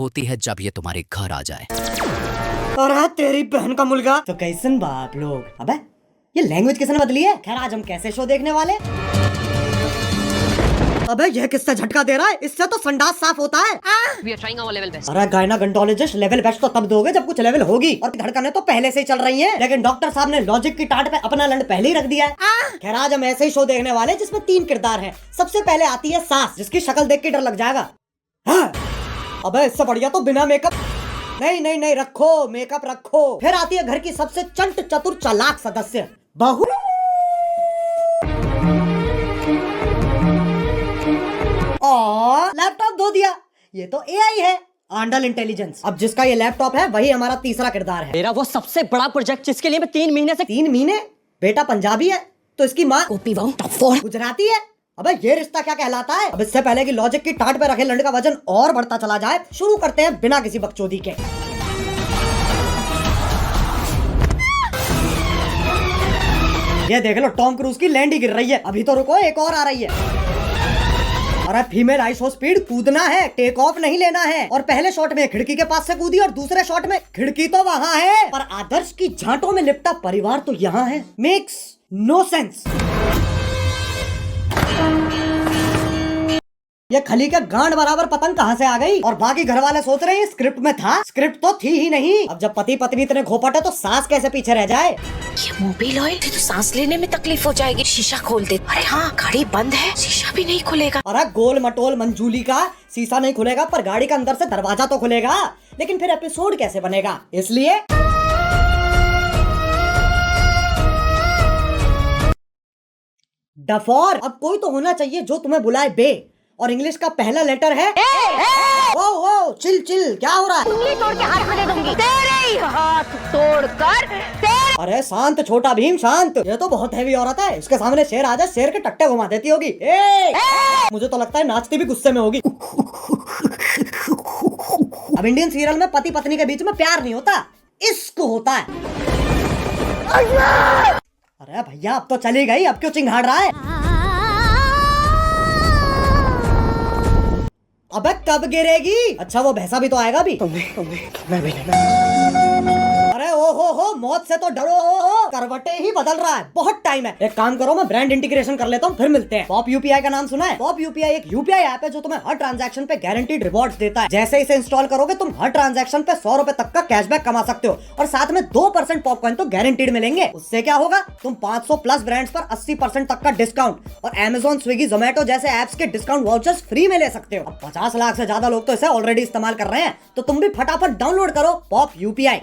होती है जब ये तुम्हारे घर आ जाए। और हाँ तेरी बहन का मुल्गा। तो कैसन बा आप लोग? अबे ये लैंग्वेज किसने बदली है? खैर आज हम कैसे शो देखने वाले? अबे यह किससे झटका दे रहा है? इससे तो संडास साफ होता है। We are trying our level best. अरे गायनाकोलॉजिस्ट लेवल बेस्ट तो तब दोगे जब कुछ लेवल होगी, और धड़कनें तो पहले से ही चल रही हैं। लेकिन डॉक्टर साहब ने लॉजिक की टाट पे अपना लंड पहले ही रख दिया है। खैर आज हम ऐसे ही शो देखने वाले जिसमें 3 किरदार हैं। सबसे पहले आती है सास, जिसकी शक्ल देख के डर लग जाएगा। हाँ। अबे इससे बढ़िया तो बिना मेकअप। नहीं नहीं नहीं, रखो मेकअप रखो। फिर आती है घर की सबसे चंट चतुर चालाक सदस्य, बहू। और लैपटॉप धो दिया। ये तो एआई है, आंडल इंटेलिजेंस। अब जिसका ये लैपटॉप है वही हमारा तीसरा किरदार है। मेरा वो सबसे बड़ा प्रोजेक्ट जिसके लिए मैं 3 महीने से 3 महीने? बेटा पंजाबी है तो इसकी माँ कॉपी वाओ टॉप 4 गुजराती है। अबे ये रिश्ता क्या कहलाता है? अब इससे पहले कि लॉजिक की टाट पे रखे लंड का वजन और बढ़ता चला जाए, शुरू करते हैं बिना किसी बकचोदी के। ये देख लो टॉम क्रूज की लैंड ही गिर रही है। अभी तो रुको, एक और आ रही है। अरे फीमेल आइसो स्पीड कूदना है, टेक ऑफ नहीं लेना है। और पहले शॉट में खिड़की के पास से कूदी और दूसरे शॉट में खिड़की तो वहाँ है पर आदर्श की झांटों में लिपटा परिवार तो यहाँ है। Makes no sense. ये खली के गांड बराबर पतंग कहाँ से आ गई? और बाकी घर वाले सोच रहे हैं स्क्रिप्ट में था। स्क्रिप्ट तो थी ही नहीं। अब जब पति पत्नी इतने घोपट है तो सास कैसे पीछे रह जाए? ये मोबिल ऑयल से तो सांस लेने में तकलीफ हो जाएगी। शीशा खोल दे। अरे हाँ, गाड़ी बंद है, शीशा भी नहीं खुलेगा। अरे गोल मटोल मंजूली का शीशा नहीं खुलेगा पर गाड़ी का अंदर से दरवाजा तो खुलेगा। लेकिन फिर एपिसोड कैसे बनेगा? इसलिए डफॉर। अब कोई तो होना चाहिए जो तुम्हें बुलाए बे, और इंग्लिश का पहला लेटर है ओ ओ। चिल चिल, क्या हो रहा है? उंगली तोड़ के हाथ में दे दूंगी। तेरे ही हाथ तोड़कर तेरे। अरे शांत छोटा भीम शांत। ये तो बहुत हैवी औरत है, इसके सामने शेर आ जाए शेर के टट्टे घुमा देती होगी। ए! मुझे तो लगता है नाचती भी गुस्से में होगी। अब इंडियन सीरियल में पति पत्नी के बीच में प्यार नहीं होता, इश्क होता है। अरे भैया अब तो चली गई, अब क्यों चिंघाड़ रहा है? अबे कब गिरेगी? अच्छा वो भैंसा भी तो आएगा भी। अरे ओ हो मौत से तो डरो। करवटे ही बदल रहा है, बहुत टाइम है। एक काम करो, मैं ब्रांड इंटीग्रेशन कर लेता हूँ, फिर मिलते हैं। पॉप यूपीआई का नाम सुना है? पॉप यूपीआई एक यूपीआई ऐप है जो तुम्हें हर ट्रांजैक्शन पे गारंटीड रिवॉर्ड्स देता है। जैसे इसे इंस्टॉल करोगे तुम हर ट्रांजैक्शन पे 100 रुपए तक का कैशबैक कमा सकते हो, और साथ में 2% पॉपकॉइन तो गारंटीड मिलेंगे। उससे क्या होगा, तुम 500 प्लस ब्रांड्स पर 80% तक का डिस्काउंट और अमेजोन, स्विगी, जोमेटो जैसे एप्स के डिस्काउंट वाउचर्स फ्री में ले सकते हो। अब 50 लाख से ज्यादा लोग तो इसे ऑलरेडी इस्तेमाल कर रहे हैं, तो तुम भी फटाफट डाउनलोड करो पॉप यूपीआई।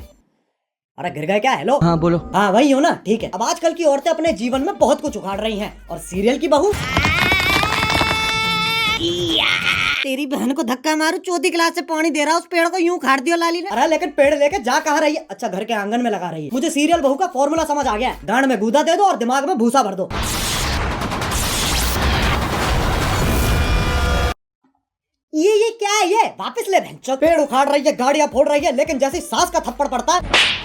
अरे गिर गए क्या? हेलो हाँ बोलो। हाँ वही हो ना, ठीक है। अब आजकल की औरतें अपने जीवन में बहुत कुछ उखाड़ रही हैं, और सीरियल की बहू तेरी बहन को धक्का मारू, चौथी क्लास से पानी दे रहा उस पेड़ को यूं उखाड़ दिया लाली ने। अरे लेकिन पेड़ लेके जा कहाँ रही है? अच्छा घर के आंगन में लगा रही है। मुझे सीरियल बहू का फॉर्मूला समझ आ गया है। दांड में गूदा दे दो और दिमाग में भूसा भर दो। ये क्या है? ये वापस ले बहन। पेड़ उखाड़ रही है, गाड़ियां फोड़ रही है, लेकिन जैसी सास का थप्पड़ पड़ता है,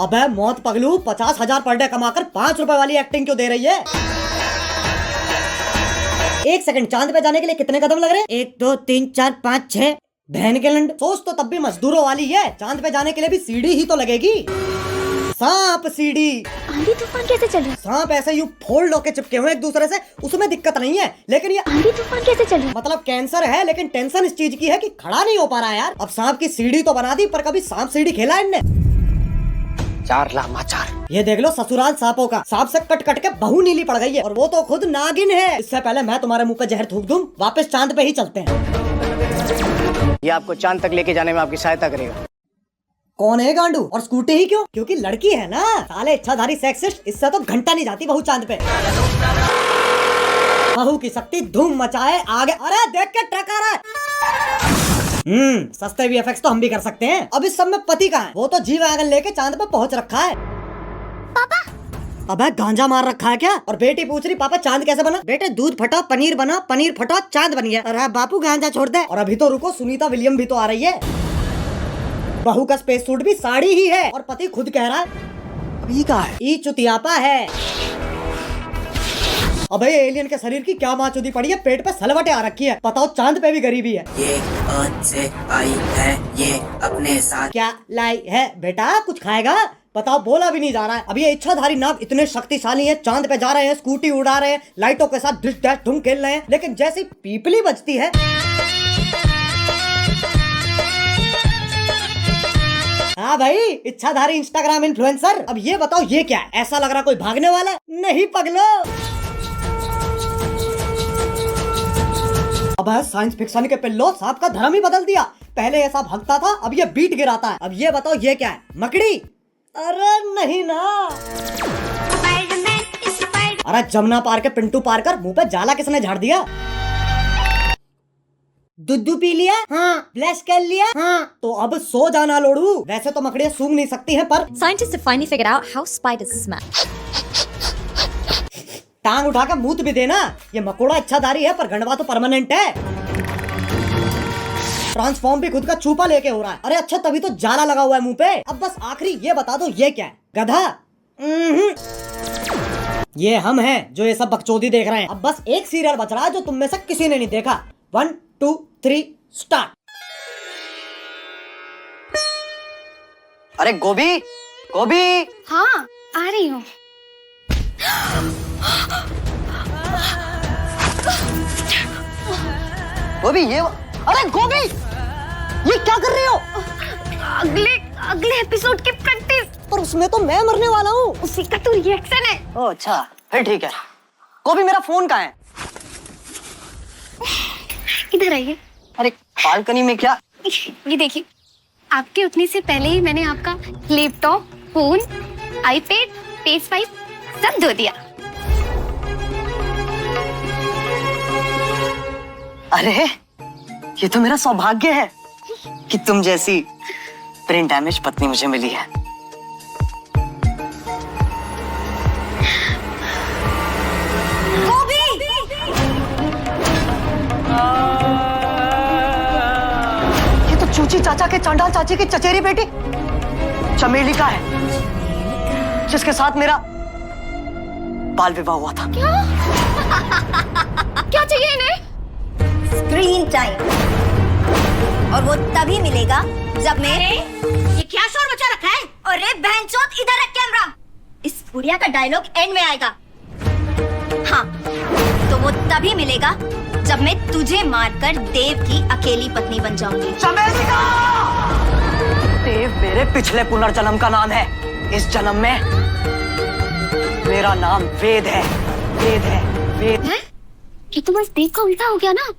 अबे मौत पगलू, 50,000 पर डे कमाकर 5 रुपए वाली एक्टिंग क्यों दे रही है? 1 सेकंड, चांद पे जाने के लिए कितने कदम लग रहे हैं? 1 2 3 4 5 6। बहन के लंड, सोच तो तब भी मजदूरों वाली है। चांद पे जाने के लिए भी सीढ़ी ही तो लगेगी। सांप सीढ़ी। आंधी तूफान कैसे चल रहा है? सांप ऐसे यूं फोल्ड होके चिपके हुए एक दूसरे से, उसमें दिक्कत नहीं है। लेकिन ये आंधी तूफान कैसे चल रहा है? मतलब कैंसर है, लेकिन टेंशन इस चीज की है कि खड़ा नहीं हो पा रहा है यार। अब सांप की सीढ़ी तो बना दी, पर कभी सांप सीढ़ी खेला है इनने? 4 लामाचार। ये देख लो ससुराल सांपों का। सांप से कट कट के बहू नीली पड़ गई है, और वो तो खुद नागिन है। इससे पहले मैं तुम्हारे मुंह पे जहर थूक दूं, वापस चांद पे ही चलते हैं। ये आपको चांद तक लेके जाने में आपकी सहायता करेगा। कौन है गांडू? और स्कूटी ही क्यों? क्योंकि लड़की है ना। साले इच्छाधारी सेक्सिस्ट, इससे तो घंटा नहीं जाती बहू चांद पे। बहू की शक्ति धूम मचाए आगे। अरे देख के ट्रक आ रहा है। सस्ते वीएफएक्स तो हम भी कर सकते हैं। अब इस सब में पति कहाँ है? वो तो जी वैगन लेके चांद पे पहुंच रखा है। पापा अबे गांजा मार रखा है क्या? और बेटी पूछ रही पापा चांद कैसे बना? बेटे दूध फटा पनीर बना, पनीर फटा चांद बन गया। अरे बापू गांजा छोड़ दे। और अभी तो रुको, सुनीता विलियम भी तो आ रही है। बहू का स्पेस सूट भी साड़ी ही है, और पति खुद कह रहा है अब ये कहाँ है? ई चुतियापा है। अबे एलियन के शरीर की क्या माचोदी पड़ी है, पेट पे सलवटें आ रखी है। बताओ चांद पे भी गरीबी है। ये अर्थ से आई है, ये अपने साथ क्या लाई है बेटा, कुछ खाएगा? बताओ, बोला भी नहीं जा रहा है। अब ये इच्छाधारी नाग इतने शक्तिशाली हैं, चांद पे जा रहे हैं, स्कूटी उड़ा रहे हैं, लाइटों के साथ डिश डैश धूम खेल रहे हैं, लेकिन जैसी पीपली बजती है, हाँ भाई, इच्छाधारी इंस्टाग्राम इन्फ्लुएंसर। अब ये बताओ ये क्या है? ऐसा लग रहा कोई भागने वाला है। नहीं पगलो, अब साइंस फिक्शन के पिल्लो सांप का धर्म ही बदल दिया। पहले ऐसा भागता था, अब ये बीट गिराता है। अब ये बताओ ये क्या है? मकड़ी? अरे नहीं ना। अरे जमुना पार के पिंटू पार कर मुंह पे जाला किसने झाड़ दिया? दूध पी लिया? हाँ। ब्लश कर लिया? हाँ। तो अब सो जाना लोड़ू। वैसे तो मकड़ियाँ सूंघ नहीं सकती हैं, पर Scientists have finally figured out how spiders smell. टांग उठा के मूत भी देना। ये मकोड़ा इच्छाधारी है, पर गंडवा तो परमानेंट है। ट्रांसफॉर्म भी खुद का छुपा लेके हो रहा है। अरे अच्छा, तभी तो जाला लगा हुआ है मुंह पे। अब बस आखिरी ये बता दो ये क्या है? गधा? ये हम हैं जो ये सब बकचोदी देख रहे हैं। अब बस एक सीरियल बच रहा है जो तुम में से किसी ने नहीं देखा। 1 2 3 स्टार्ट। अरे गोभी, गोभी, हाँ, आ रही हूँ। गोभी ये, अरे गोभी, ये क्या कर रही हो? अगले एपिसोड की प्रैक्टिस। पर उसमें तो मैं मरने वाला हूँ। उसी का तो रिएक्शन है। ओह अच्छा, फिर ठीक है। गोभी मेरा फोन कहाँ है? इधर आइए। अरे बालकनी में क्या? ये देखिए, आपके उठने से पहले ही मैंने आपका लैपटॉप, फोन, आईपैड, PS5 सब धो दिया। अरे ये तो मेरा सौभाग्य है कि तुम जैसी ब्रेन डैमेज पत्नी मुझे मिली है। ये तो चूची चाचा के चांडाल चाची की चचेरी बेटी चमेली का है, जिसके साथ मेरा बाल विवाह हुआ था। क्या चाहिए इन्हें? स्क्रीन टाइम, और वो तभी मिलेगा जब मैं ये क्या शोर मचा रखा है? अरे बहनचोद, इधर रख कैमरा। इस बुढ़िया का डायलॉग एंड में आएगा। हाँ, तो वो तभी मिलेगा जब मैं तुझे मारकर देव की अकेली पत्नी बन जाऊंगी। चमेलिका! देव मेरे पिछले पुनर्जन्म का नाम है। इस जन्म में मेरा नाम वेद है। वेद है, वेद है? ये तो बस देव का उल्टा हो गया ना।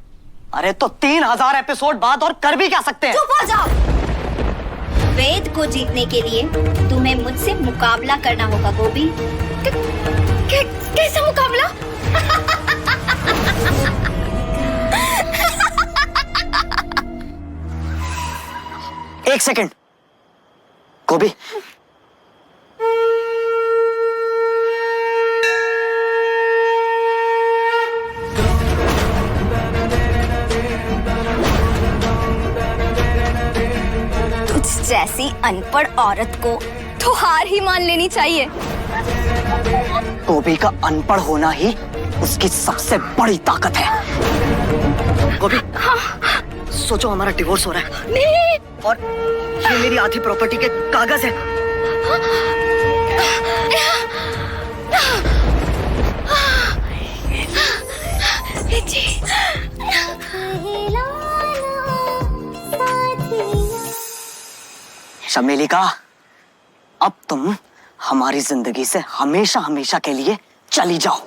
अरे तो 3000 एपिसोड बाद और कर भी क्या सकते हैं? चुप हो जाओ। वेद को जीतने के लिए तुम्हें मुझसे मुकाबला करना होगा गोभी। कैसा मुकाबला? एक सेकंड गोभी, जैसी अनपढ़ औरत को तो हार ही मान लेनी चाहिए। गोभी का अनपढ़ होना ही उसकी सबसे बड़ी ताकत है। गोभी, सोचो हमारा डिवोर्स हो रहा है। नहीं। और ये मेरी आधी प्रॉपर्टी के कागज है। चमेलिका, अब तुम हमारी जिंदगी से हमेशा हमेशा के लिए चली जाओ।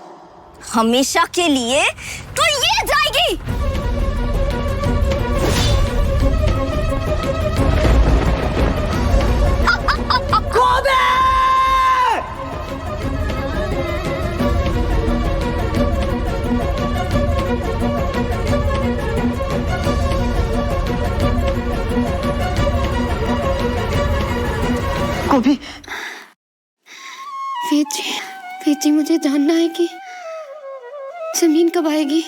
हमेशा के लिए तो ये जाएगी। गोभी, वेद जी, मुझे जानना है कि जमीन कब आएगी?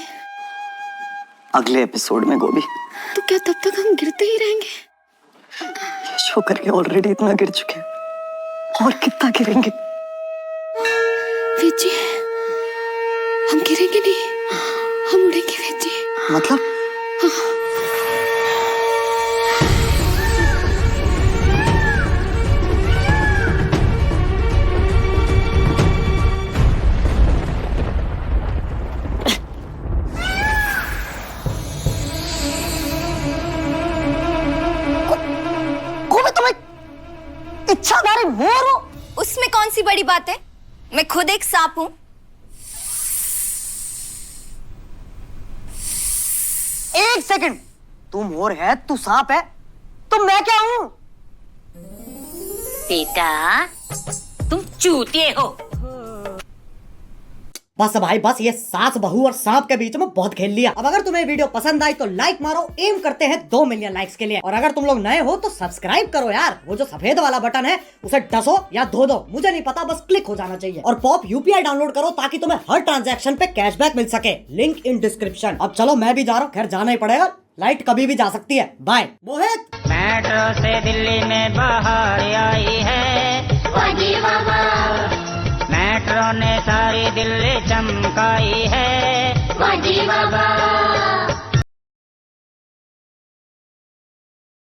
अगले एपिसोड में गोभी। तो क्या तब तक हम गिरते ही रहेंगे? ये शो करके ऑलरेडी इतना गिर चुके हैं, और कितना गिरेंगे? वेद जी, हम गिरेंगे नहीं, हम उड़ेंगे वीर जी। मतलब इच्छाधारी मोर हो, उसमें कौन सी बड़ी बात है? मैं खुद एक सांप हूं। एक सेकंड, तू मोर है, तू सांप है, तो मैं क्या हूं? बेटा तुम चूतिए हो। बस भाई बस, ये सास बहू और सांप के बीच में बहुत खेल लिया। अब अगर तुम्हें वीडियो पसंद आई तो लाइक मारो, एम करते हैं 2 मिलियन लाइक्स के लिए। और अगर तुम लोग नए हो तो सब्सक्राइब करो यार, वो जो सफेद वाला बटन है उसे डसो या धो दो, मुझे नहीं पता, बस क्लिक हो जाना चाहिए। और पॉप यूपीआई डाउनलोड करो ताकि तुम्हें हर ट्रांजैक्शन पे कैशबैक मिल सके, लिंक इन डिस्क्रिप्शन। अब चलो मैं भी जा रहा हूँ, खैर जाना ही पड़ेगा, लाइट कभी भी जा सकती है। बाय। मोहित मेट्रो से दिल्ली में बाहर आई है, मेट्रो ने सारी दिल्ली चमकाई है।